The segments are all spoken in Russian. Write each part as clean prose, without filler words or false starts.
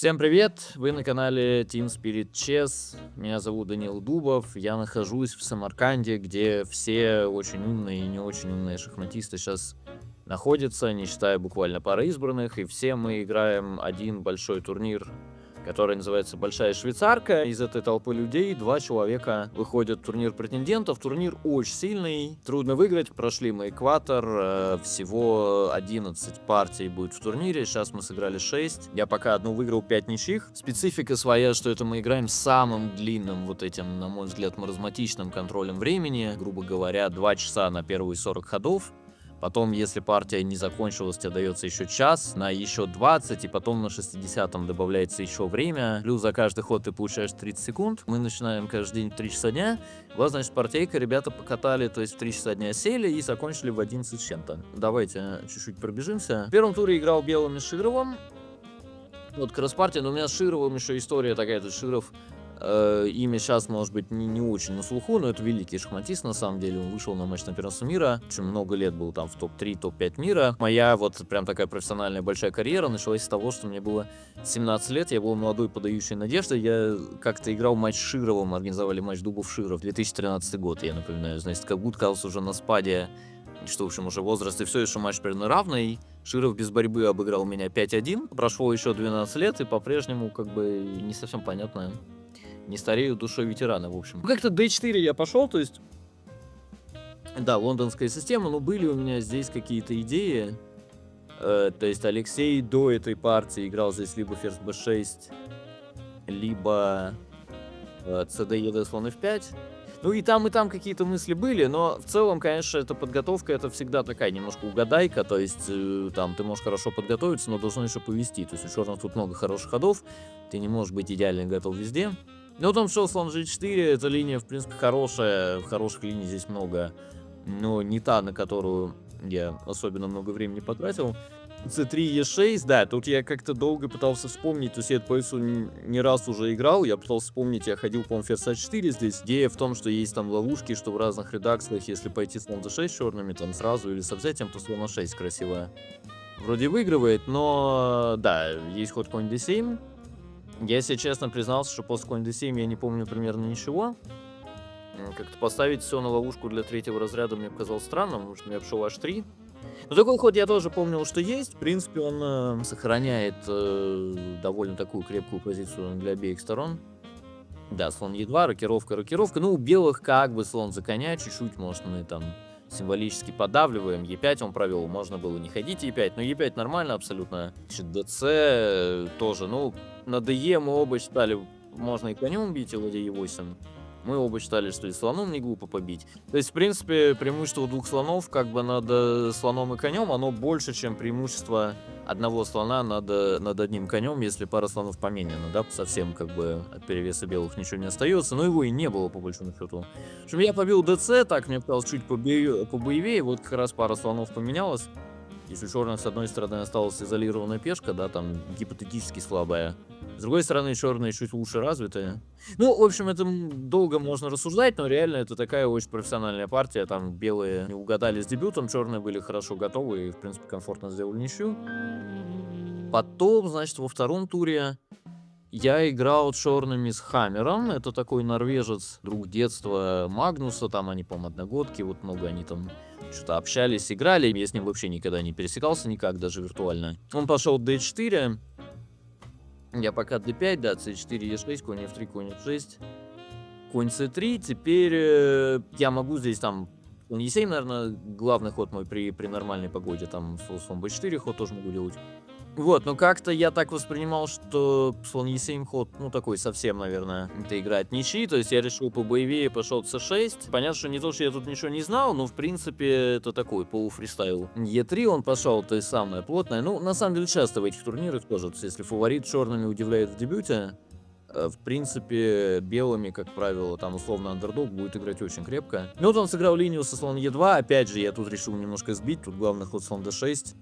Всем привет! Вы на канале Team Spirit Chess. Меня зовут Данил Дубов. Я нахожусь в Самарканде, где все очень умные и не очень умные шахматисты сейчас находятся, не считая буквально пары избранных. И все мы играем один большой турнир, который называется «Большая швейцарка». Из этой толпы людей 2 человека выходят в турнир претендентов. Турнир очень сильный, трудно выиграть. Прошли мы экватор, всего 11 партий будет в турнире. Сейчас мы сыграли 6. Я пока одну выиграл, 5 ничьих. Специфика своя, что это мы играем с самым длинным вот этим, на мой взгляд, маразматичным контролем времени. Грубо говоря, 2 часа на первые 40 ходов. Потом, если партия не закончилась, тебе дается еще час, на еще 20, и потом на 60-м добавляется еще время. Плюс за каждый ход ты получаешь 30 секунд. Мы начинаем каждый день в 3 часа дня. Вот, значит, партийка, ребята покатали, то есть в 3 часа дня сели и закончили в 11 с чем-то. Давайте чуть-чуть пробежимся. В первом туре играл белыми с Шировым. Вот как раз партия, но у меня с Шировым еще история такая, то Широв... имя сейчас, может быть, не очень на слуху, но это великий шахматист, на самом деле. Он вышел на матч на первенство мира, очень много лет был там в топ-3, топ-5 мира. Моя вот прям такая профессиональная большая карьера началась с того, что мне было 17 лет, я был молодой подающий надежды. Я как-то играл матч с Шировым, организовали матч Дубов-Широв, 2013 год, я напоминаю. Значит, как Гудкаус уже на спаде, что, в общем, уже возраст, и все еще матч примерно равный. Широв без борьбы обыграл меня 5-1. Прошло еще 12 лет, и по-прежнему как бы не совсем понятно. Не старею душой ветерана, в общем. Как-то D4 я пошел, то есть... Да, лондонская система, но были у меня здесь какие-то идеи. То есть Алексей до этой партии играл здесь либо ферзь b6, либо cd, ед, слон f5. Ну и там какие-то мысли были, но в целом, конечно, эта подготовка, это всегда такая немножко угадайка, то есть там ты можешь хорошо подготовиться, но должно еще повести. То есть у черных тут много хороших ходов, ты не можешь быть идеально готов везде. Ну, там шел слон g4, эта линия, в принципе, хорошая, хороших линий здесь много, но не та, на которую я особенно много времени потратил. c3, e6, да, тут я как-то долго пытался вспомнить, то есть я эту позицию не раз уже играл, я пытался вспомнить, я ходил, по-моему, ферзь a4 здесь. Идея в том, что есть там ловушки, что в разных редакциях, если пойти слон d6 черными, там сразу, или со взятием, то слон a6 красиво вроде выигрывает, но, да, есть ход конь d7. Я, если честно, признался, что после конь d7 я не помню примерно ничего. Как-то поставить все на ловушку для третьего разряда мне показалось странным, потому что я пошел h3. Но такой ход я тоже помнил, что есть. В принципе, он сохраняет довольно такую крепкую позицию для обеих сторон. Да, слон e2, рокировка. Ну, у белых как бы слон за коня, чуть-чуть, может, мы там символически подавливаем. e5 он провел, можно было не ходить e5, но e5 нормально абсолютно. Значит, dc тоже, ну, на de мы оба считали, можно и конем бить, и ладьей e8. Мы оба считали, что и слоном не глупо побить. То есть, в принципе, преимущество двух слонов, как бы над слоном и конем, оно больше, чем преимущество одного слона над одним конем, если пара слонов поменяна, да, совсем как бы от перевеса белых ничего не остается, но его и не было, по большому счету. В общем, я побил dc, так, мне показалось чуть побоевее, вот как раз пара слонов поменялась. Если у черных с одной стороны осталась изолированная пешка, да, там гипотетически слабая, с другой стороны черные чуть лучше развитые. Ну, в общем, это долго можно рассуждать, но реально это такая очень профессиональная партия. Там белые не угадали с дебютом, черные были хорошо готовы и, в принципе, комфортно сделали ничью. Потом, значит, во втором туре я играл черными с Хаммером. Это такой норвежец, друг детства Магнуса. Там они, по-моему, одногодки. Вот много они там что-то общались, играли. Я с ним вообще никогда не пересекался никак, даже виртуально. Он пошел d4. Я пока d5, да, c4, e6, конь f3, конь f6, конь c3. Теперь я могу здесь там... Конь e7, наверное, главный ход мой при нормальной погоде. Там слон b4 ход тоже могу делать. Вот, но как-то я так воспринимал, что слон e7 ход, ну, такой совсем, наверное, это играет ничьи, то есть я решил побоевее, пошел c6. Понятно, что не то, что я тут ничего не знал, но, в принципе, это такой полуфристайл. e3 он пошел, то есть самое плотное. Ну, на самом деле, часто в этих турнирах тоже, то есть, если фаворит черными удивляет в дебюте, в принципе, белыми, как правило, там условно андердог будет играть очень крепко. Ну, вот он сыграл линию со слон e2, опять же, я тут решил немножко сбить, тут главный ход слон d6.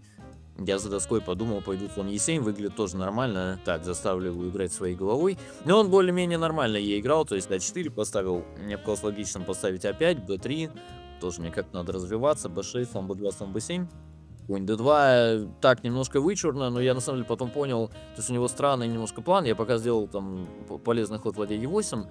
Я за доской подумал, пойду слон e7, выглядит тоже нормально. Так, заставлю его играть своей головой. Но он более-менее нормально ей играл, то есть d4 поставил. Мне показалось логичным поставить a5, b3. Тоже мне как-то надо развиваться. b6, слон b2, слон b7. Конь d2, так, немножко вычурно, но я на самом деле потом понял, то есть у него странный немножко план, я пока сделал там полезный ход ладья e8,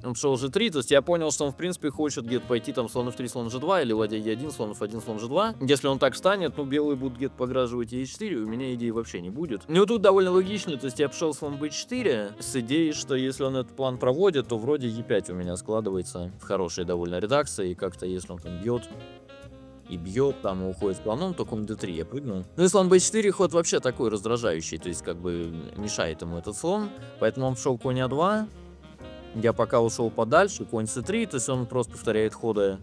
он шел g3, то есть я понял, что он в принципе хочет где-то пойти там слон f3, слон g2, или ладья e1, слон f1, слон g2. Если он так встанет, ну белые будут где-то пограживать e4, у меня идеи вообще не будет. Ну тут довольно логично, то есть я пошел слон b4 с идеей, что если он этот план проводит, то вроде e5 у меня складывается в хорошей довольно редакции, и как-то если он там бьет и бьет, там и уходит слоном, то конь d3 я прыгну. Ну и слон b4 ход вообще такой раздражающий, то есть как бы мешает ему этот слон, поэтому он пошел конь a2. Я пока ушел подальше, конь c3, то есть он просто повторяет ходы,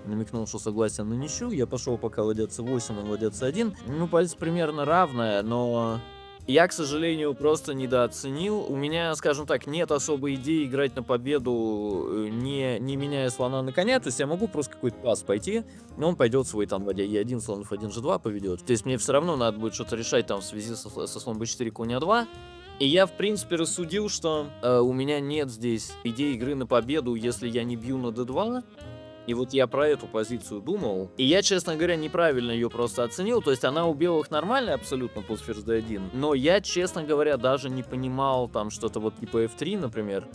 намекнул, что согласен на ничью. Я пошел пока ладья c8, он ладья c1. Ну, позиция примерно равная, но я, к сожалению, просто недооценил. У меня, скажем так, нет особой идеи играть на победу, не меняя слона на коня. То есть я могу просто какой-то пас пойти, но он пойдет свой там ладья e1, слон f1, g2 поведет. То есть мне все равно надо будет что-то решать там в связи со слон b4, конь a2. И я, в принципе, рассудил, что у меня нет здесь идеи игры на победу, если я не бью на d2. И вот я про эту позицию думал. И я, честно говоря, неправильно ее просто оценил. То есть она у белых нормальная абсолютно после ферзь d1. Но я, честно говоря, даже не понимал там что-то вот типа f3, например.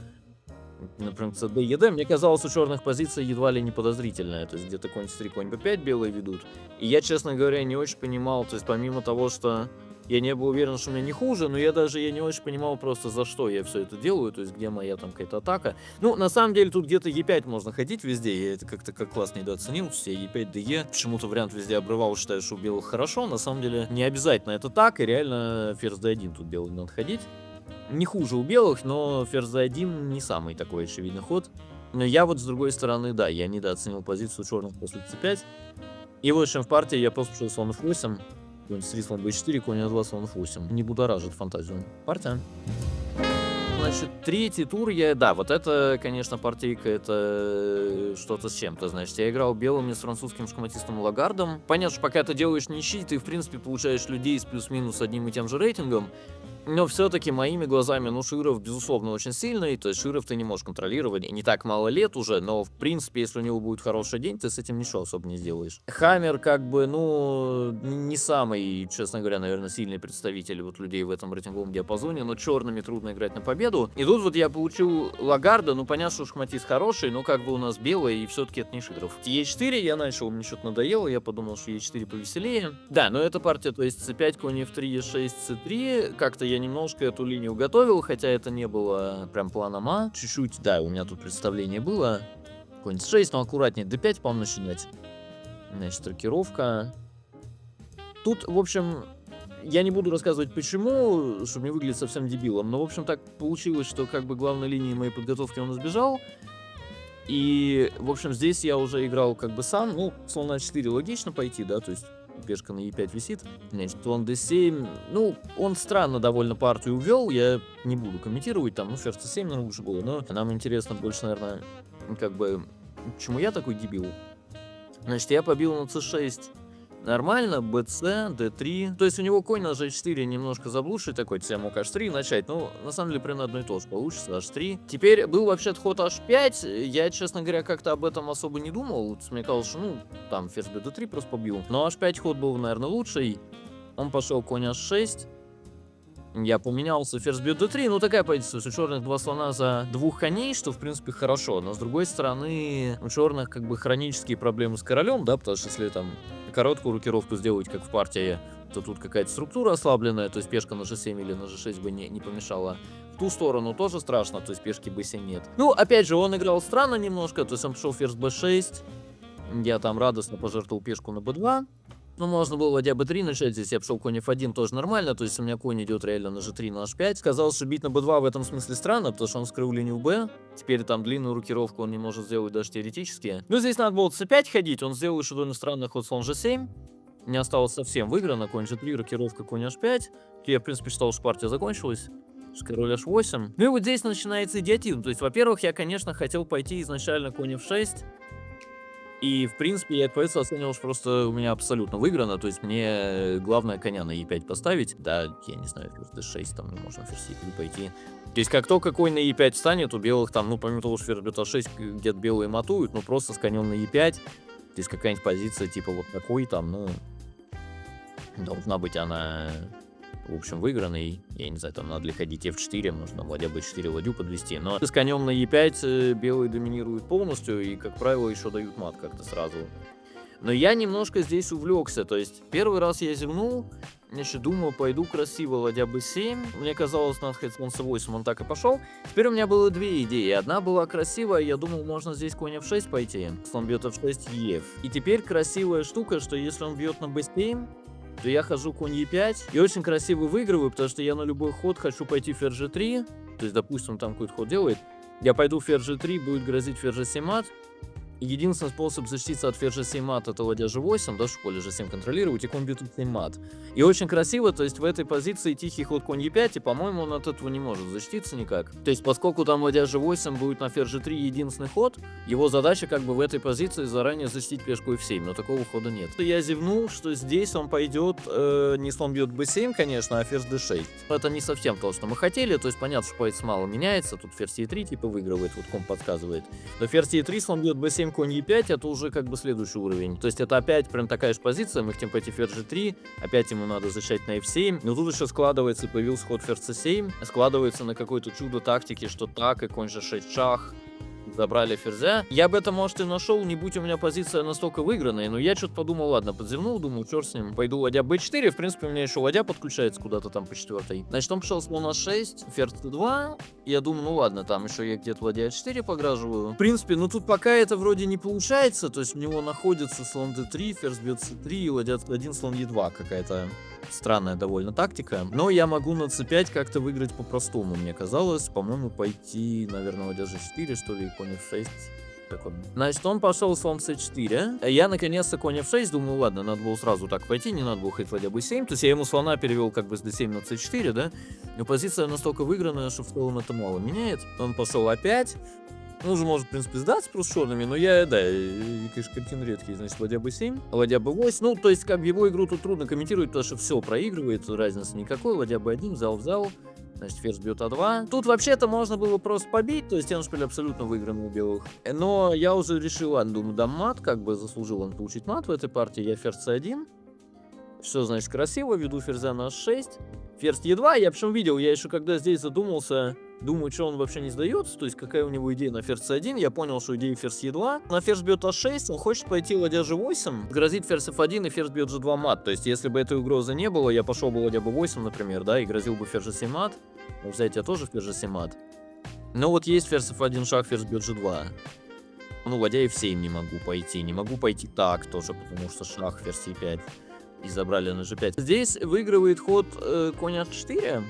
Например, cd, ed. Мне казалось, у черных позиция едва ли не подозрительная. То есть где-то конь c3, конь b5 белые ведут. И я, честно говоря, не очень понимал. То есть помимо того, что я не был уверен, что у меня не хуже, но я не очень понимал просто, за что я все это делаю, то есть где моя там какая-то атака. Ну, на самом деле, тут где-то e5 можно ходить везде, я это как-то как класс недооценил, все e5, de, почему-то вариант везде обрывал, считаю, что у белых хорошо, на самом деле не обязательно это так, и реально ферзь d1 тут белый надо ходить. Не хуже у белых, но ферзь d1 не самый такой очевидный ход. Но я вот с другой стороны, да, я недооценил позицию черных после c5. И в общем в партии я просто пошел слон f8. Конь c3, слон b4, конь a2, слон f8. Не будоражит фантазию. Партия. Значит, третий тур да, вот это, конечно, партийка, это что-то с чем-то, значит. Я играл белыми с французским шахматистом Лагардом. Понятно, что пока ты делаешь ничьи, ты, в принципе, получаешь людей с плюс-минус одним и тем же рейтингом. Но все-таки моими глазами, ну, Широв, безусловно, очень сильный, то есть Широв ты не можешь контролировать, и не так мало лет уже, но, в принципе, если у него будет хороший день, ты с этим ничего особо не сделаешь. Хаммер, как бы, ну, не самый, честно говоря, наверное, сильный представитель вот людей в этом рейтинговом диапазоне, но черными трудно играть на победу. И тут вот я получил Лагарда, ну, понятно, что шахматист хороший, но как бы у нас белый, и все-таки это не Широв. Е4 я начал, мне что-то надоело, я подумал, что Е4 повеселее. Да, но эта партия, то есть c5, конь f3, e6, c3, как-то я немножко эту линию готовил, хотя это не было прям планом А. Чуть-чуть, да, у меня тут представление было. Конь c6, но аккуратнее d5, по-моему, начинать. Значит, рокировка. Тут, в общем, я не буду рассказывать почему, чтобы не выглядеть совсем дебилом, но, в общем, так получилось, что как бы главной линии моей подготовки он избежал. И, в общем, здесь я уже играл как бы сам. Ну, слон a4 логично пойти, да, то есть пешка на e5 висит. Значит, слон d7. Ну, он странно довольно партию увел. Я не буду комментировать там. Ну, ферзь c7, наверное, лучше было. Но нам интересно больше, наверное, как бы, почему я такой дебил. Значит, я побил на c6. Нормально, bc, d3. То есть у него конь на g4 немножко заблудший такой, я мог h3 начать. Ну, на самом деле, примерно одно и то же получится, h3. Теперь был вообще-то ход h5. Я, честно говоря, как-то об этом особо не думал. Мне казалось, что, ну, там, ферзь b3 просто побил. Но h5 ход был, наверное, лучший. Он пошел конь h6. Я поменялся, ферзь бьет d3, ну такая позиция, у черных два слона за двух коней, что в принципе хорошо, но с другой стороны у черных как бы хронические проблемы с королем, да, потому что если там короткую рокировку сделать, как в партии, то тут какая-то структура ослабленная, то есть пешка на g7 или на g6 бы не помешала. В ту сторону тоже страшно, то есть пешки b7 нет. Ну, опять же, он играл странно немножко, то есть он пошел ферзь b6, я там радостно пожертвовал пешку на b2. Ну, можно было ладья b3 начать, здесь я пошел конь f1, тоже нормально, то есть у меня конь идет реально на g3, на h5. Казалось, что бить на b2 в этом смысле странно, потому что он скрыл линию b, теперь там длинную рокировку он не может сделать даже теоретически. Ну, здесь надо было c5 ходить, он сделал еще довольно странный ход слон g7. Не осталось совсем выиграно, конь g3, рокировка, конь h5. Я, в принципе, считал, что партия закончилась. Король h8. Ну и вот здесь начинается идиотизм, то есть, во-первых, я, конечно, хотел пойти изначально конь f6. И, в принципе, я эту позицию оценивал, что просто у меня абсолютно выиграно. То есть мне главное коня на e5 поставить. Да, я не знаю, ферзь d6, там можно ферзь e3 пойти. То есть как только конь на e5 встанет, у белых там, ну, помимо того, что ферзь бьет a6, где-то белые матуют, ну, просто с конем на e5. То есть какая-нибудь позиция типа вот такой там, ну... Должна быть она, в общем, выигранной. Я не знаю, там надо ли ходить f4, можно ладья b4 ладью подвести. Но с конем на e5 белые доминируют полностью, и, как правило, еще дают мат как-то сразу. Но я немножко здесь увлекся, то есть первый раз я зевнул, значит, думаю, пойду красиво ладья b7. Мне казалось, надо ходить слон c8, он так и пошел. Теперь у меня было две идеи. Одна была красивая, я думал, можно здесь конь f6 пойти. Слон бьет f6, ef. И теперь красивая штука, что если он бьет на b7, то я хожу конь e5 и очень красиво выигрываю, потому что я на любой ход хочу пойти ферзь g3. То есть, допустим, там какой-то ход делает. Я пойду ферзь g3, будет грозить ферзь g7 мат. Единственный способ защититься от ферзь g7 мат — это ладья g8, да, в поле g7 контролировать, и конь бьет e7 мат. И очень красиво, то есть в этой позиции тихий ход конь e5, и, по-моему, он от этого не может защититься никак. То есть, поскольку там ладья g8 будет на ферзь g3 единственный ход, его задача как бы в этой позиции заранее защитить пешку f7, но такого хода нет. Я зевнул, что здесь он пойдет не слон бьет b7, конечно, а ферзь d6. Это не совсем то, что мы хотели, то есть понятно, что позиция мало меняется, тут ферзь e3 типа выигрывает, вот комп подсказывает. Но ферзь e3, слон бьет b7, конь e5, это уже как бы следующий уровень. То есть это опять прям такая же позиция, мы хотим пойти ферзь g3, опять ему надо защищать на f7, но тут еще складывается, появился ход ферзь c7, складывается на какое-то чудо тактики, что так, и конь g6 шах, забрали ферзя. Я бы это, может, и нашел, не будь у меня позиция настолько выигранная, но я что-то подумал, ладно, подзевнул, думаю, черт с ним, пойду ладья b4, в принципе, у меня еще ладья подключается куда-то там по четвертой. Значит, он пошел слон a6, ферзь c2, я думаю, ну ладно, там еще я где-то ладья a4 пограживаю. В принципе, ну тут пока это вроде не получается, то есть у него находится слон d3, ферзь бьет c3 и ладья c1, слон e2, какая-то странная довольно тактика. Но я могу на c5 как-то выиграть по-простому, мне казалось. По-моему, пойти, наверное, ладья g4, что ли, конь f6. Так вот. Значит, он пошел слон c4. Я, наконец-то, конь f6. Думаю, ладно, надо было сразу так пойти, не надо было ходить ладья b7. То есть я ему слона перевел как бы с d7 на c4, да? Но позиция настолько выигранная, что в целом это мало меняет. Он пошел a5. Ну, уже может, в принципе, сдаться просто черными, но я, да, конечно, картины редкие, значит, ладья b7, ладья b8, ну, то есть, как бы, его игру тут трудно комментировать, потому что все проигрывает, разницы никакой, ладья b1, взял в зал, значит, ферзь бьет а2. Тут вообще-то можно было просто побить, то есть, эндшпиль абсолютно выигранный у белых, но я уже решил, ладно, думаю, дам мат, как бы, заслужил он получить мат в этой партии, я ферзь c1, все, значит, красиво, веду ферзя на h6, ферзь e2, я причем видел, я еще когда здесь задумался, думаю, что он вообще не сдается, то есть какая у него идея на ферзь c1, я понял, что идея ферзь e2. На ферзь бьет a6, он хочет пойти ладья g8, грозит ферзь f1 и ферзь бьет g2 мат, то есть если бы этой угрозы не было, я пошел бы ладья b8, например, да, и грозил бы ферзь g7 мат, ну, взять я тоже ферзь g7 мат. Но вот есть ферзь f1 шаг, ферзь бьет g2. Ну, ладья f7 не могу пойти так тоже, потому что шах, ферзь e5, и забрали на g5. Здесь выигрывает ход конь h4.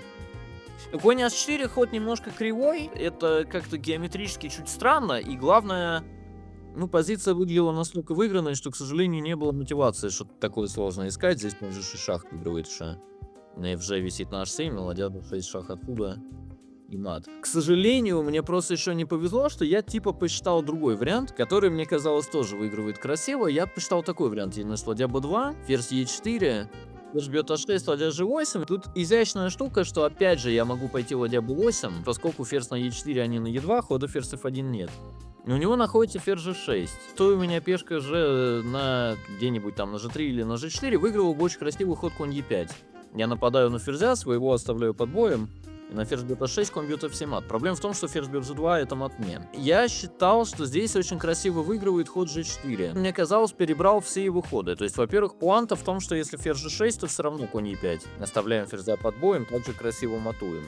Конь h4 ход немножко кривой, это как-то геометрически чуть странно, и главное, ну, позиция выглядела настолько выигранной, что, к сожалению, не было мотивации что-то такое сложно искать. Здесь можно же шах выигрывает ша. На fg висит на h7, но ладья b6 шах оттуда и мат. К сожалению, мне просто еще не повезло, что я типа посчитал другой вариант, который мне казалось тоже выигрывает красиво. Я посчитал такой вариант, есть ладья b2, ферзь e4, ферзь бьет а6, ладья g8. Тут изящная штука, что опять же я могу пойти ладья b8, поскольку ферзь на e4, а не на e2, хода ферзь f1 нет. И у него находится ферзь g6. То у меня пешка g на где-нибудь там на g3 или на g4 выигрывал бы очень красивый ход конь e5. Я нападаю на ферзя, своего оставляю под боем. И на ферзь бьет а6, конь бьет f7 мат. Проблема в том, что ферзь бьет g2 это мат мне. Я считал, что здесь очень красиво выигрывает ход g4. Мне казалось, перебрал все его ходы. То есть, во-первых, пуанта в том, что если ферзь g6, то все равно конь e5. Оставляем ферзя под боем, также красиво матуем.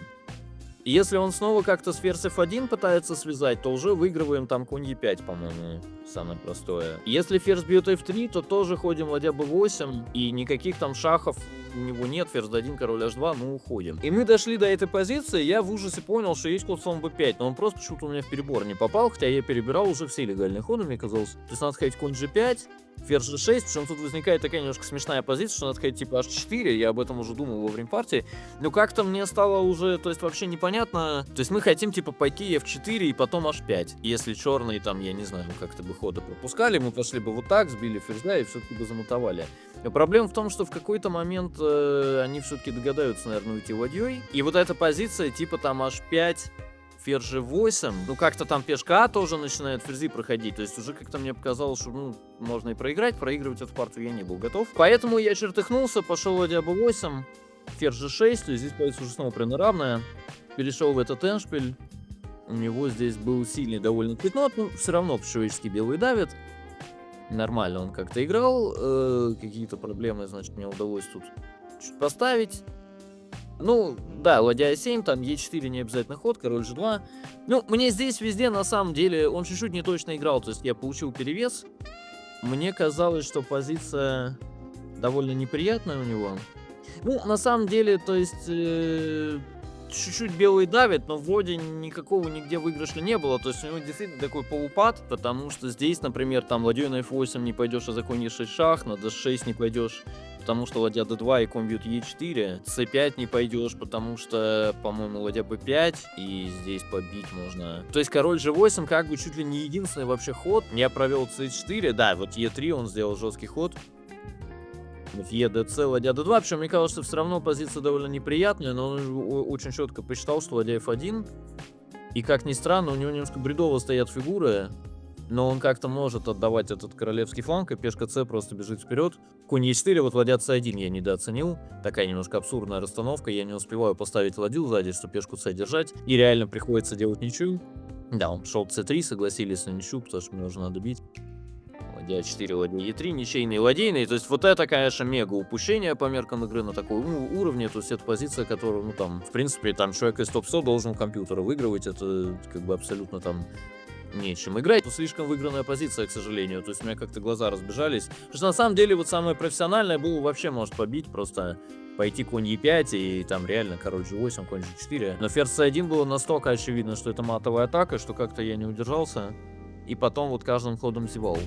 И если он снова как-то с ферзь f1 пытается связать, то уже выигрываем там конь e5, по-моему, самое простое. Если ферзь бьет f3, то тоже ходим ладья b8, и никаких там шахов у него нет, ферзь d1, король h2, мы уходим. И мы дошли до этой позиции, я в ужасе понял, что есть ход слон b5, но он просто почему-то у меня в перебор не попал, хотя я перебирал уже все легальные ходы, мне казалось. То есть надо ходить конь g5, ферзь g6, причем тут возникает такая немножко смешная позиция, что надо ходить типа h4, я об этом уже думал во время партии, но как-то мне стало уже, то есть вообще непонятно, то есть мы хотим типа пойти f4 и потом h5, если черные там, я не знаю, как-то бы ходы пропускали, мы пошли бы вот так, сбили ферзя и все-таки бы замутовали. Но проблема в том, что в какой-то момент они все-таки догадаются, наверное, уйти ладьей, и вот эта позиция типа там h5, ферзь g8, ну как-то там пешка А тоже начинает ферзи проходить, то есть уже как-то мне показалось, что ну, можно и проиграть, проигрывать эту партию я не был готов. Поэтому я чертыхнулся, пошел ладья b8, ферзь g6, то есть здесь позиция уже снова примерно равная. Перешел в этот эндшпиль, у него здесь был сильный довольно пятно, но все равно по-человечески белый давит. Нормально он как-то играл, какие-то проблемы, значит, мне удалось тут чуть поставить. Ну, да, ладья А7, там Е4 не обязательно ход, король G2. Ну, мне здесь везде, на самом деле, он чуть-чуть не точно играл, то есть я получил перевес. Мне казалось, что позиция довольно неприятная у него. Ну, на самом деле, то есть, чуть-чуть белый давит, но вроде никакого нигде выигрыша не было. То есть у него действительно такой полупад, потому что здесь, например, там ладьей на F8 не пойдешь, а законь E6 шах, на D6 не пойдешь, потому что ладья D2 и конь бьют E4, C5 не пойдешь, потому что, по-моему, ладья B5, и здесь побить можно. То есть король G8 как бы чуть ли не единственный вообще ход. Я провел C4, да, вот E3 он сделал жесткий ход. ЕДЦ, ладья d2, причем мне кажется, все равно позиция довольно неприятная, но он очень четко посчитал, что ладья f1. И как ни странно, у него немножко бредово стоят фигуры, но он как-то может отдавать этот королевский фланг, и пешка c просто бежит вперед. Конь e4, вот ладья c1 я недооценил, такая немножко абсурдная расстановка, я не успеваю поставить ладью сзади, чтобы пешку c держать, и реально приходится делать ничью. Да, он шел c3, согласились на ничью, потому что мне уже надо бить. Ладья 4, ладья Е3, ничейный, ладейный. То есть вот это, конечно, мега упущение по меркам игры на таком уровне. То есть это позиция, которую, ну там, в принципе, там человек из топ-100 должен компьютера выигрывать. Это как бы абсолютно там нечем играть. Это слишком выигранная позиция, к сожалению. То есть у меня как-то глаза разбежались. Потому что на самом деле вот самое профессиональное было вообще может побить, просто пойти конь Е5 и там реально король G8, конь G4. Но ферзь C1 было настолько очевидно, что это матовая атака, что как-то я не удержался. И потом вот каждым ходом зевал.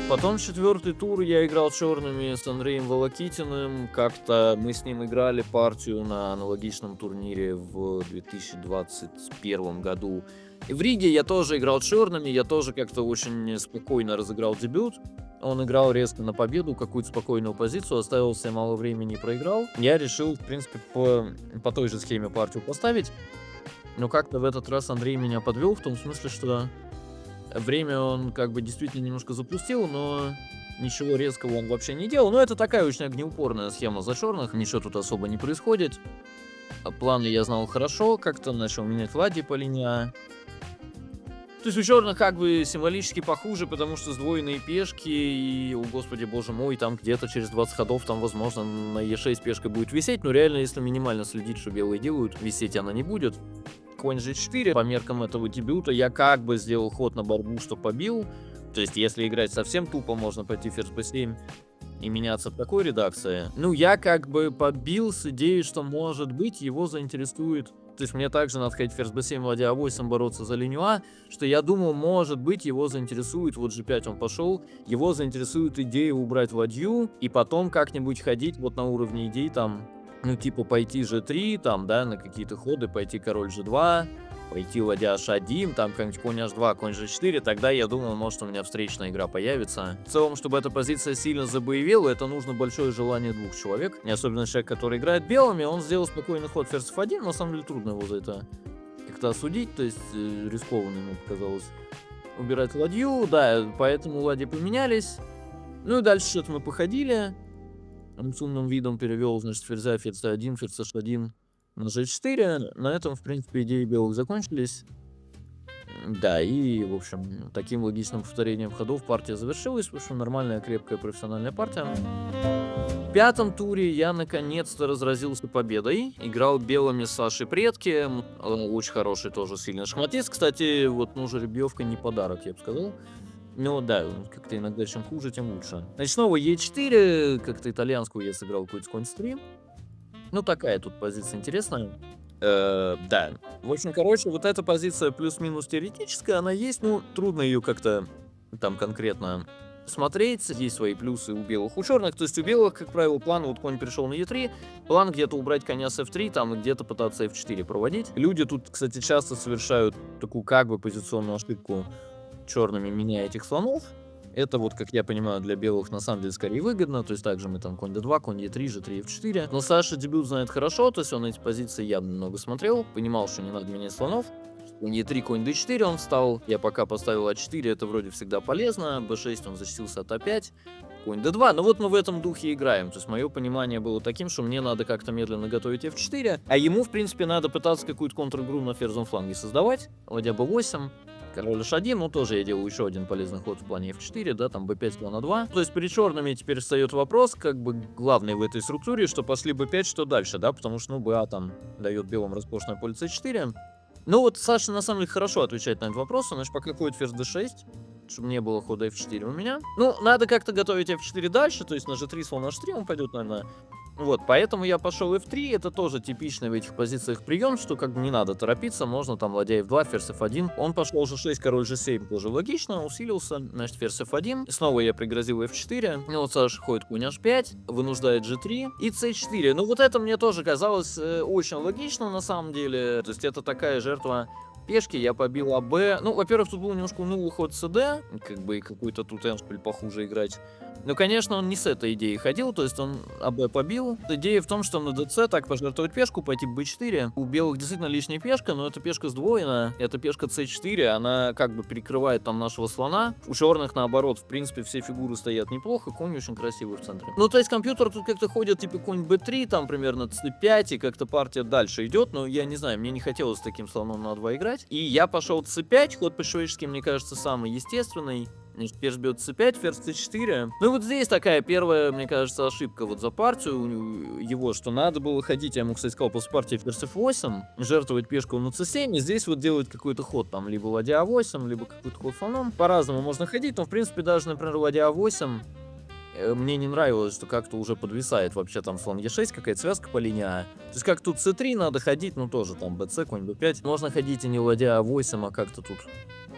Потом 4-й тур я играл черными с Андреем Волокитиным. Как-то мы с ним играли партию на аналогичном турнире в 2021 году. И в Риге я тоже играл черными, я тоже как-то очень спокойно разыграл дебют. Он играл резко на победу, какую-то спокойную позицию, оставил себе мало времени и проиграл. Я решил, в принципе, по той же схеме партию поставить. Но как-то в этот раз Андрей меня подвел, в том смысле, что время он как бы действительно немножко запустил, но ничего резкого он вообще не делал. Но это такая очень огнеупорная схема за черных, ничего тут особо не происходит. Планы я знал хорошо, как-то начал менять ладьи по линии А. То есть у черных как бы символически похуже, потому что сдвоенные пешки, и, о господи, боже мой, там где-то через 20 ходов, там, возможно, на Е6 пешка будет висеть, но реально, если минимально следить, что белые делают, висеть она не будет. Конь G4, по меркам этого дебюта, я как бы сделал ход на борьбу, что побил. То есть, если играть совсем тупо, можно пойти ферзь b7 и меняться в такой редакции. Ну, я как бы побил с идеей, что, может быть, его заинтересует. То есть, мне также надо ходить ферзь b7, ладья a8, бороться за линию А, что я думал, может быть, его заинтересует, вот G5 он пошел, его заинтересует идея убрать ладью, и потом как-нибудь ходить вот на уровне идей там, ну, типа, пойти G3, там, да, на какие-то ходы, пойти король G2, пойти ладья H1, там, конь H2, конь G4, тогда, я думал, может, у меня встречная игра появится. В целом, чтобы эта позиция сильно забоевела, это нужно большое желание двух человек. И особенно человек, который играет белыми, он сделал спокойный ход ферзь F1, на самом деле, трудно его за это как-то осудить, то есть, рискованно ему показалось убирать ладью, да, поэтому ладьи поменялись. Ну, и дальше что-то мы походили. Он с умным видом перевел, значит, ферзя, ферзь c1, ферзь h1 на g4. На этом, в принципе, идеи белых закончились. Да, и, в общем, таким логичным повторением ходов партия завершилась. В общем, нормальная, крепкая, профессиональная партия. В пятом туре я, наконец-то, разразился победой. Играл белыми с Сашей Предки. Очень хороший тоже сильный шахматист. Кстати, вот, ну, жеребьевка не подарок, я бы сказал. Ну да, как-то иногда чем хуже, тем лучше. Значит, снова Е4, как-то итальянскую я сыграл какой-то конь c3. Ну такая тут позиция интересная. Да. В общем, короче, вот эта позиция плюс-минус теоретическая, она есть, ну трудно ее как-то там конкретно смотреть. Есть свои плюсы у белых, у черных. То есть у белых, как правило, план, вот конь перешел на Е3, план где-то убрать коня с F3, там и где-то пытаться F4 проводить. Люди тут, кстати, часто совершают такую как бы позиционную ошибку, черными меняя этих слонов. Это вот, как я понимаю, для белых на самом деле скорее выгодно. То есть также мы там конь d2, конь e3, g3, f4. Но Саша дебют знает хорошо, то есть он эти позиции явно много смотрел, понимал, что не надо менять слонов. Конь e3, конь d4 он встал. Я пока поставил a4, это вроде всегда полезно. b6 он защитился от a5. Конь d2, ну вот мы в этом духе играем. То есть мое понимание было таким, что мне надо как-то медленно готовить f4, а ему, в принципе, надо пытаться какую-то контр-игру на ферзовом фланге создавать. Ладья b8. Король h1, ну тоже я делаю еще один полезный ход в плане f4, да, там b5, слон a2. То есть перед черными теперь встает вопрос, как бы главный в этой структуре, что пошли b5, что дальше, да, потому что, ну, ba там дает белым роскошное поле c4. Ну вот Саша на самом деле хорошо отвечает на этот вопрос, он, значит, пока ходит ферзь d6, чтобы не было хода f4 у меня. Ну, надо как-то готовить f4 дальше, то есть на g3, слон h3 он пойдет, наверное. Вот, поэтому я пошел f3, это тоже типичный в этих позициях прием, что как бы не надо торопиться, можно там ладья f2, ферзь f1. Он пошел g6, король g7, тоже логично, усилился, значит, ферзь f1. Снова я пригрозил f4, ну вот Саша ходит конь h5, вынуждает g3 и c4. Ну вот это мне тоже казалось очень логично на самом деле, то есть это такая жертва пешки, я побил АБ. Ну, во-первых, тут был немножко унылый ход СД, как бы и какой-то тут эншпиль похуже играть. Но, конечно, он не с этой идеей ходил, то есть он АБ побил. Идея в том, что на ДЦ так пожертвовать пешку, пойти b4. У белых действительно лишняя пешка, но эта пешка сдвоена. Это пешка c4, она как бы перекрывает там нашего слона. У черных, наоборот, в принципе, все фигуры стоят неплохо, конь очень красивый в центре. Ну, то есть компьютер тут как-то ходит, типа конь b3, там примерно c5, и как-то партия дальше идет, но я не знаю, мне не хотелось с таким слоном на 2 играть. И я пошел c5, ход по-шведски, мне кажется, самый естественный. Значит, ферзь бьет c5, ферзь c4. Ну и вот здесь такая первая, мне кажется, ошибка вот за партию его, что надо было ходить, я ему, кстати, сказал, после партии ферзь f8, жертвовать пешку на c7, и здесь вот делать какой-то ход, там, либо ладья a8, либо какой-то ход слоном. По-разному можно ходить, но, в принципе, даже, например, ладья a8, мне не нравилось, что как-то уже подвисает вообще там слон e6, какая-то связка по линии А. То есть как тут c3 надо ходить, ну тоже там bc, конь b5. Можно ходить и не ладья a8, а как-то тут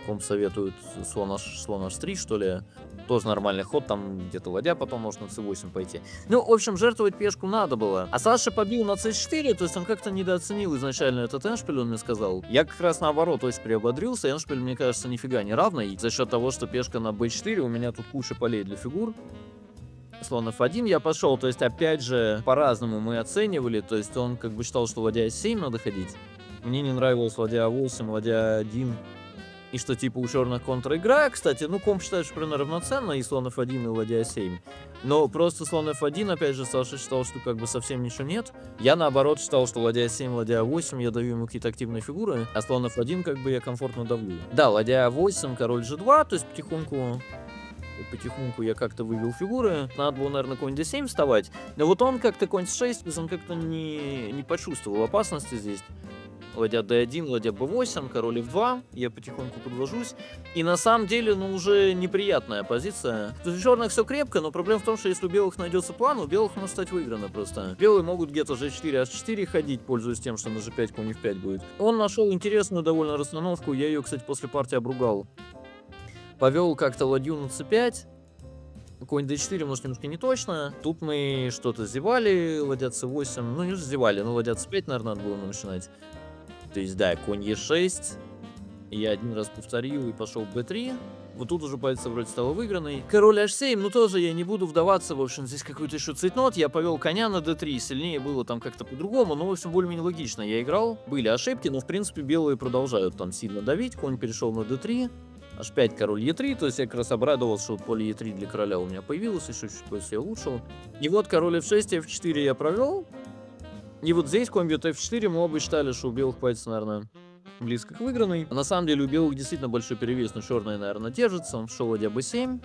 комп советует слон h3, что ли. Тоже нормальный ход, там где-то ладья, потом можно на c8 пойти. Ну, в общем, жертвовать пешку надо было. А Саша побил на c4, то есть он как-то недооценил изначально этот эншпиль, он мне сказал. Я как раз наоборот, то есть приободрился. Эншпиль, мне кажется, нифига не равный. За счет того, что пешка на b4, у меня тут куча полей для фигур. Слон f1 я пошел, то есть опять же по-разному мы оценивали, то есть он как бы считал, что ладья s7 надо ходить. Мне не нравилось ладья a8, ладья 1. И что типа у черных контр-игра, кстати, ну комп считает, что примерно равноценно, и слон f1, и ладья 7. Но просто слон f1, опять же, Саша считал, что как бы совсем ничего нет. Я наоборот считал, что ладья 7, ладья 8, я даю ему какие-то активные фигуры, а слон f1 как бы я комфортно давлю. Да, ладья 8, король g2, то есть потихоньку я как-то вывел фигуры. Надо было, наверное, конь d7 вставать. Но вот он как-то конь c6, он как-то не почувствовал опасности здесь. Ладья d1, ладья b8, король f2. Я потихоньку подвожусь. И на самом деле, ну, уже неприятная позиция. То есть у черных все крепко, но проблема в том, что если у белых найдется план, у белых может стать выиграно просто. Белые могут где-то g4, h4 ходить, пользуясь тем, что на g5 конь f5 будет. Он нашел интересную довольно расстановку. Я ее, кстати, после партии обругал. Повел как-то ладью на c5. Конь d4, может, немножко не точно. Тут мы что-то зевали, ладья c8. Ну, не зевали, но ладья c5, наверное, надо было начинать. То есть, да, конь e6. Я один раз повторил и пошел b3. Вот тут уже позиция вроде стала выигранной. Король h7, ну тоже я не буду вдаваться. В общем, здесь какой-то еще цейтнот. Я повел коня на d3. Сильнее было там как-то по-другому, но, в общем, более-менее логично я играл. Были ошибки, но, в принципе, белые продолжают там сильно давить. Конь перешел на d3. H5, король e3, то есть я как раз обрадовался, что поле e3 для короля у меня появилось, еще чуть после я улучшил. И вот король f6, f4 я провел. И вот здесь конь бьет f4, мы оба считали, что у белых позиция, наверное, близко к выигранной. На самом деле у белых действительно большой перевес, но черная, наверное, держится. Он шел ладья b7.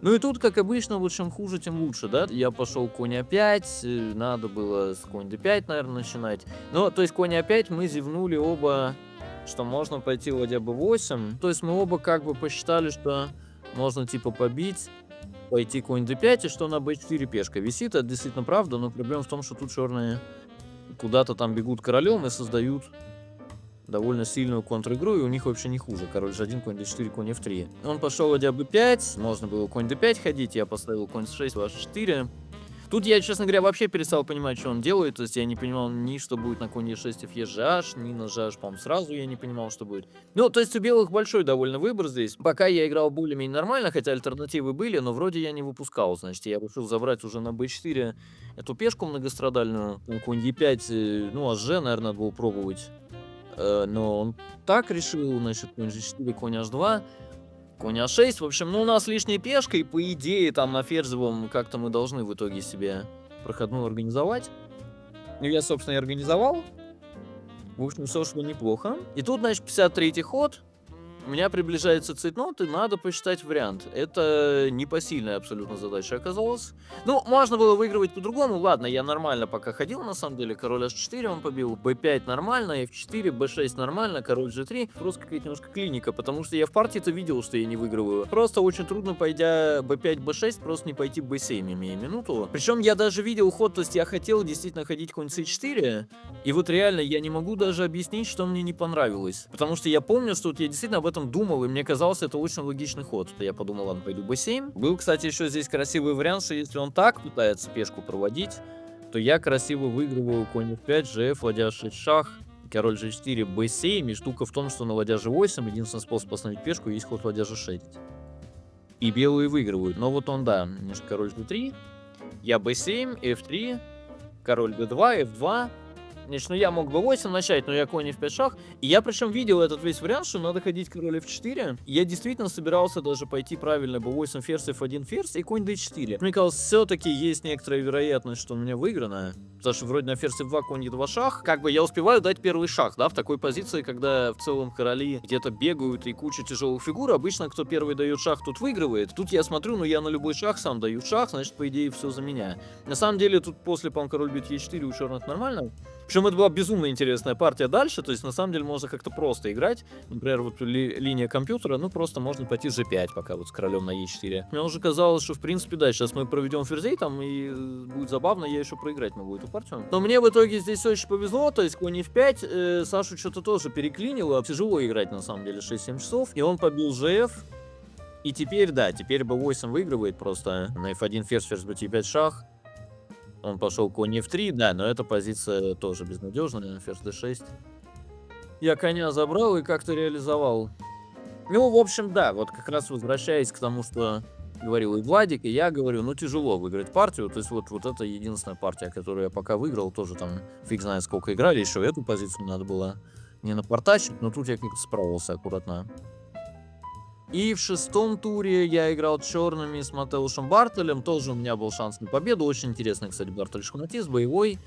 Ну и тут, как обычно, вот чем хуже, тем лучше, да? Я пошел конь a5, надо было с конь d5, наверное, начинать. Ну, то есть конь a5 мы зевнули оба, что можно пойти ладья b8. То есть мы оба как бы посчитали, что можно типа побить, пойти конь d5, и что на b4 пешка висит. Это действительно правда, но проблема в том, что тут черные куда-то там бегут королем и создают довольно сильную контр-игру, и у них вообще не хуже. Король g1, конь d4, конь f3. Он пошел ладья b5, можно было конь d5 ходить, я поставил конь c6, h4. Тут я, честно говоря, вообще перестал понимать, что он делает. То есть я не понимал ни что будет на коне e6 фе GH, ни на GH, по-моему, сразу я не понимал, что будет. Ну, то есть у белых большой довольно выбор здесь. Пока я играл более-менее нормально, хотя альтернативы были, но вроде я не выпускал. Значит, я решил забрать уже на b4 эту пешку многострадальную. Конь e5, ну, а g, наверное, надо было пробовать. Но он так решил, значит, конь g4, конь h2. Конь А6, в общем, ну у нас лишняя пешка, и по идее там на ферзевом как-то мы должны в итоге себе проходную организовать. Ну я, собственно, и организовал. В общем, все шло неплохо. И тут, значит, 53-й ход. У меня приближается цейтнот, и надо посчитать вариант. Это непосильная абсолютно задача оказалась. Ну, можно было выигрывать по-другому. Ладно, я нормально пока ходил, на самом деле. Король h4 он побил, b5 нормально, f4, b6 нормально, король g3. Просто какая-то немножко клиника, потому что я в партии-то видел, что я не выигрываю. Просто очень трудно, пойдя b5, b6, просто не пойти b7, имея минуту. Причем я даже видел ход, то есть я хотел действительно ходить конь c4, и вот реально я не могу даже объяснить, что мне не понравилось. Потому что я помню, что вот я действительно об этом думал, и мне казалось, это очень логичный ход. Я подумал, ладно, пойду b7. Был, кстати, еще здесь красивый вариант, что если он так пытается пешку проводить, то я красиво выигрываю конь f5, gf, ладья h6 шах, король g4, b7. И штука в том, что на ладья g8 единственный способ остановить пешку есть ход ладья g6. И белые выигрывают. Но вот он, да, немножко король g3, я b7, f3, король d2, f2. Значит, ну я мог бы 8 начать, но я конь в 5 шах. И я причем видел этот весь вариант, что надо ходить король f4. И я действительно собирался даже пойти правильно b8 ферзь, f1 ферзь и конь d4. Мне казалось, все-таки есть некоторая вероятность, что у меня выиграно. Потому что вроде на ферзь f2, конь e2 шах. Как бы я успеваю дать первый шаг, да, в такой позиции, когда в целом короли где-то бегают и куча тяжелых фигур. Обычно, кто первый дает шаг, тот выигрывает. Тут я смотрю, ну я на любой шаг сам даю шаг, значит, по идее, все за меня. На самом деле, тут после, по-моему, король бьет e4 у черных нормально. Причем это была безумно интересная партия дальше, то есть на самом деле можно как-то просто играть. Например, вот линия компьютера, ну просто можно пойти g5 пока вот с королем на e4. Мне уже казалось, что в принципе да, сейчас мы проведем ферзей там и будет забавно, я еще проиграть могу эту партию. Но мне в итоге здесь очень повезло, то есть конь f5, Сашу что-то тоже переклинило, тяжело играть на самом деле 6-7 часов, и он побил gf. И теперь, да, теперь b8 выигрывает просто на f1 ферзь, ферзь b5 шах. Он пошел конь f3, да, но эта позиция тоже безнадежная, ферзь d6. Я коня забрал и как-то реализовал. Ну, в общем, да, вот как раз возвращаясь к тому, что говорил и Владик, и я говорю, ну, тяжело выиграть партию. То есть вот это единственная партия, которую я пока выиграл. Тоже там фиг знает сколько играли, еще эту позицию надо было не напортачить, но тут я как-то справился аккуратно. И в 6-м туре я играл черными с Матеушем Бартолем. Тоже у меня был шанс на победу. Очень интересный, кстати, Бартоль шахматист, боевой.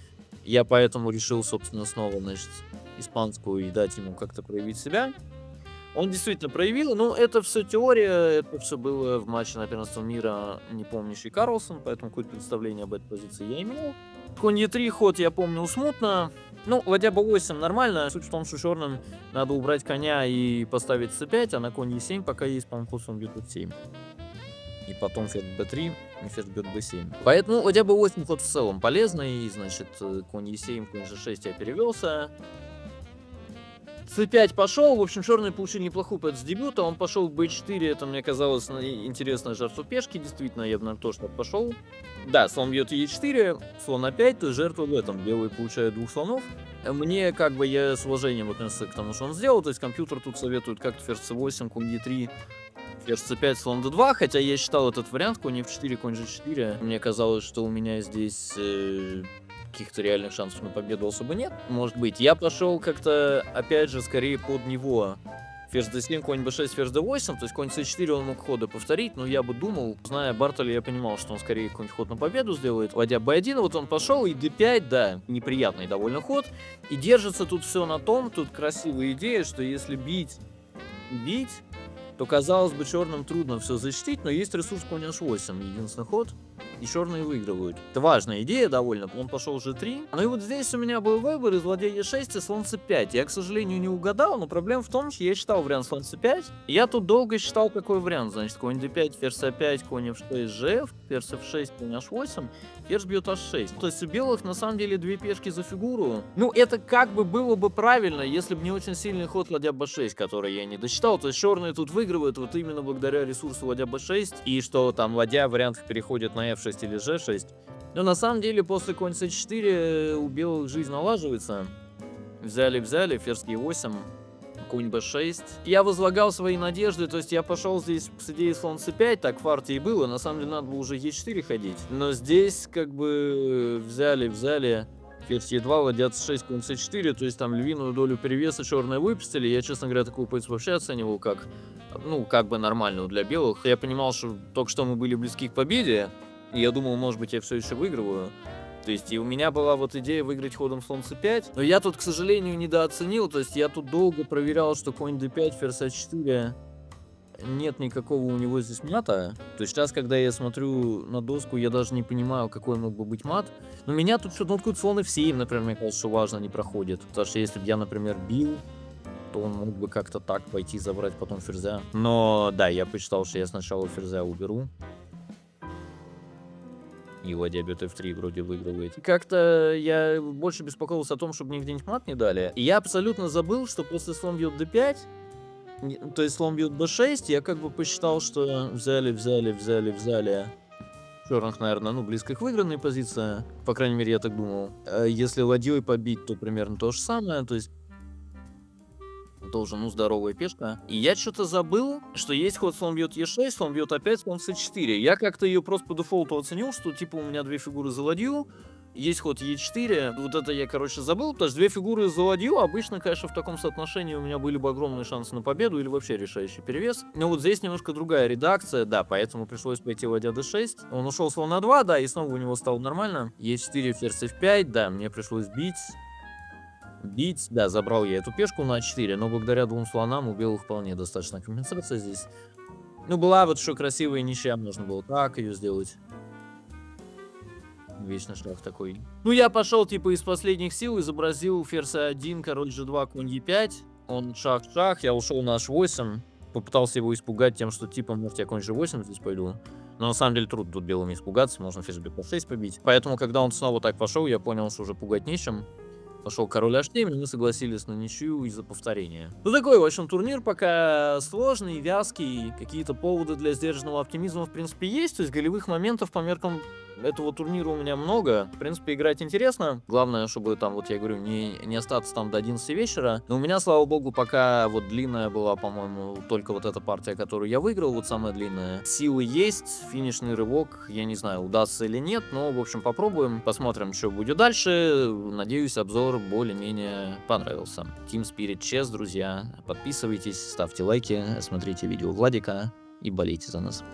Я поэтому решил, собственно, снова, значит, испанскую и дать ему как-то проявить себя. Он действительно проявил, но это все теория, это все было в матче на первенство мира, не помнящий Карлсон, поэтому какое-то представление об этой позиции я имел. Конь e3 ход я помню смутно. Ну, ладья b8 нормально. Суть в том, что черным надо убрать коня и поставить c5, а на конь e7 пока есть, по-моему, ход, он бьет f7. И потом ферзь b3, и ферзь бьет b7. Поэтому ладья b8 ход в целом полезный. Значит, конь e7, конь g6 я перевелся. c5 пошел, в общем, черные получили неплохую победу с дебюта, он пошел b4, это мне казалось интересная жертва пешки, действительно, я бы на то, что пошел. Да, слон бьет e4, слон a5, то есть жертва в этом, белые получают двух слонов. Мне, как бы, я с уважением относился к тому, что он сделал, то есть компьютер тут советует как-то ферзь c8, конь e3, ферзь c5, слон d2, хотя я считал этот вариант, конь f4, конь g4, мне казалось, что у меня здесь... каких-то реальных шансов на победу особо нет. Может быть, я пошел как-то, опять же, скорее под него. Ферзь d7, конь b6, ферзь d8, то есть конь c4 он мог ходы повторить, но я бы думал, зная Бартоля, я понимал, что он скорее какой-нибудь ход на победу сделает. Ладья b1, вот он пошел, и d5, да, неприятный довольно ход. И держится тут все на том, тут красивая идея, что если бить, то, казалось бы, черным трудно все защитить, но есть ресурс конь h8, единственный ход, и черные выигрывают. Это важная идея довольно, он пошел g3. Ну и вот здесь у меня был выбор из ладья e6 и слон c5. Я, к сожалению, не угадал, но проблема в том, что я считал вариант слон c5. И я тут долго считал какой вариант. Значит, конь d5, ферзь a5, конь f6, gf, ферзь f6, конь h8, ферзь бьет h6. То есть у белых на самом деле две пешки за фигуру. Ну, это как бы было бы правильно, если бы не очень сильный ход ладья b6, который я не досчитал. То есть черные тут выигрывают вот именно благодаря ресурсу ладья b6. И что там ладья в вариантах переходит на f6 или g6. Но на самом деле после конь c4 у белых жизнь налаживается. Взяли, ферзь e8, конь b6. Я возлагал свои надежды, то есть я пошел здесь с идеей слон c5, так в партии и было. На самом деле надо было уже e4 ходить. Но здесь как бы взяли, ферзь e2, ладья c6, конь c4, то есть там львиную долю перевеса черные выпустили. Я, честно говоря, такую позицию вообще оценивал как, ну, как бы нормальную для белых. Я понимал, что только что мы были близки к победе, и я думал, может быть, я все еще выигрываю. То есть и у меня была вот идея выиграть ходом слон c5, но я тут, к сожалению, недооценил, то есть я тут долго проверял, что конь d5, ферзь a4, нет никакого у него здесь мата. То есть сейчас, когда я смотрю на доску, я даже не понимаю, какой мог бы быть мат. Но меня тут что-то, ну, какой-то слон f7, например, мне кажется, что важно, не проходит. Потому что если бы я, например, бил, то он мог бы как-то так пойти забрать потом ферзя. Но да, я посчитал, что я сначала ферзя уберу. И ладья бьет f3 вроде выигрывает. Как-то я больше беспокоился о том, чтобы мне где-нибудь мат не дали. И я абсолютно забыл, что после слон бьет d5, то есть слон бьет b6, я как бы посчитал, что взяли. Черных, наверное, ну, близко к выигранной позиции. По крайней мере, я так думал. Если ладьей побить, то примерно то же самое. То есть тоже, ну, здоровая пешка. И я что-то забыл, что есть ход слон бьет e6, слон бьет опять, слон c4. Я как-то ее просто по дефолту оценил, что типа у меня две фигуры за ладью, есть ход e4. Вот это я, короче, забыл, потому что две фигуры за ладью обычно, конечно, в таком соотношении у меня были бы огромные шансы на победу или вообще решающий перевес. Но вот здесь немножко другая редакция, да, поэтому пришлось пойти ладья d6. Он ушел слон на 2, да, и снова у него стало нормально. e4, ферзь f5, да, мне пришлось бить, да, забрал я эту пешку на 4, но благодаря двум слонам у белых вполне достаточно компенсация здесь. Ну, была вот еще красивая ничья, можно было так ее сделать. Вечный шах такой. Ну, я пошел, типа, из последних сил, изобразил ферзь a1, король g2, конь e5. Он шах-шах, я ушел на h8. Попытался его испугать тем, что, типа, может, я конь g8 здесь пойду. Но на самом деле трудно тут белыми испугаться, можно ферзь b6 побить. Поэтому, когда он снова так пошел, я понял, что уже пугать нечем. Пошел король h7, и мы согласились на ничью из-за повторения. Ну, такой, в общем, турнир пока сложный, вязкий. Какие-то поводы для сдержанного оптимизма, в принципе, есть. То есть голевых моментов по меркам этого турнира у меня много. В принципе, играть интересно. Главное, чтобы там, вот я говорю, не остаться там до 11 вечера. Но у меня, слава богу, пока вот длинная была, по-моему, только вот эта партия, которую я выиграл, вот самая длинная. Силы есть, финишный рывок, я не знаю, удастся или нет, но, в общем, попробуем. Посмотрим, что будет дальше. Надеюсь, обзор более-менее понравился. Team Spirit Chess, друзья. Подписывайтесь, ставьте лайки, смотрите видео Владика и болейте за нас.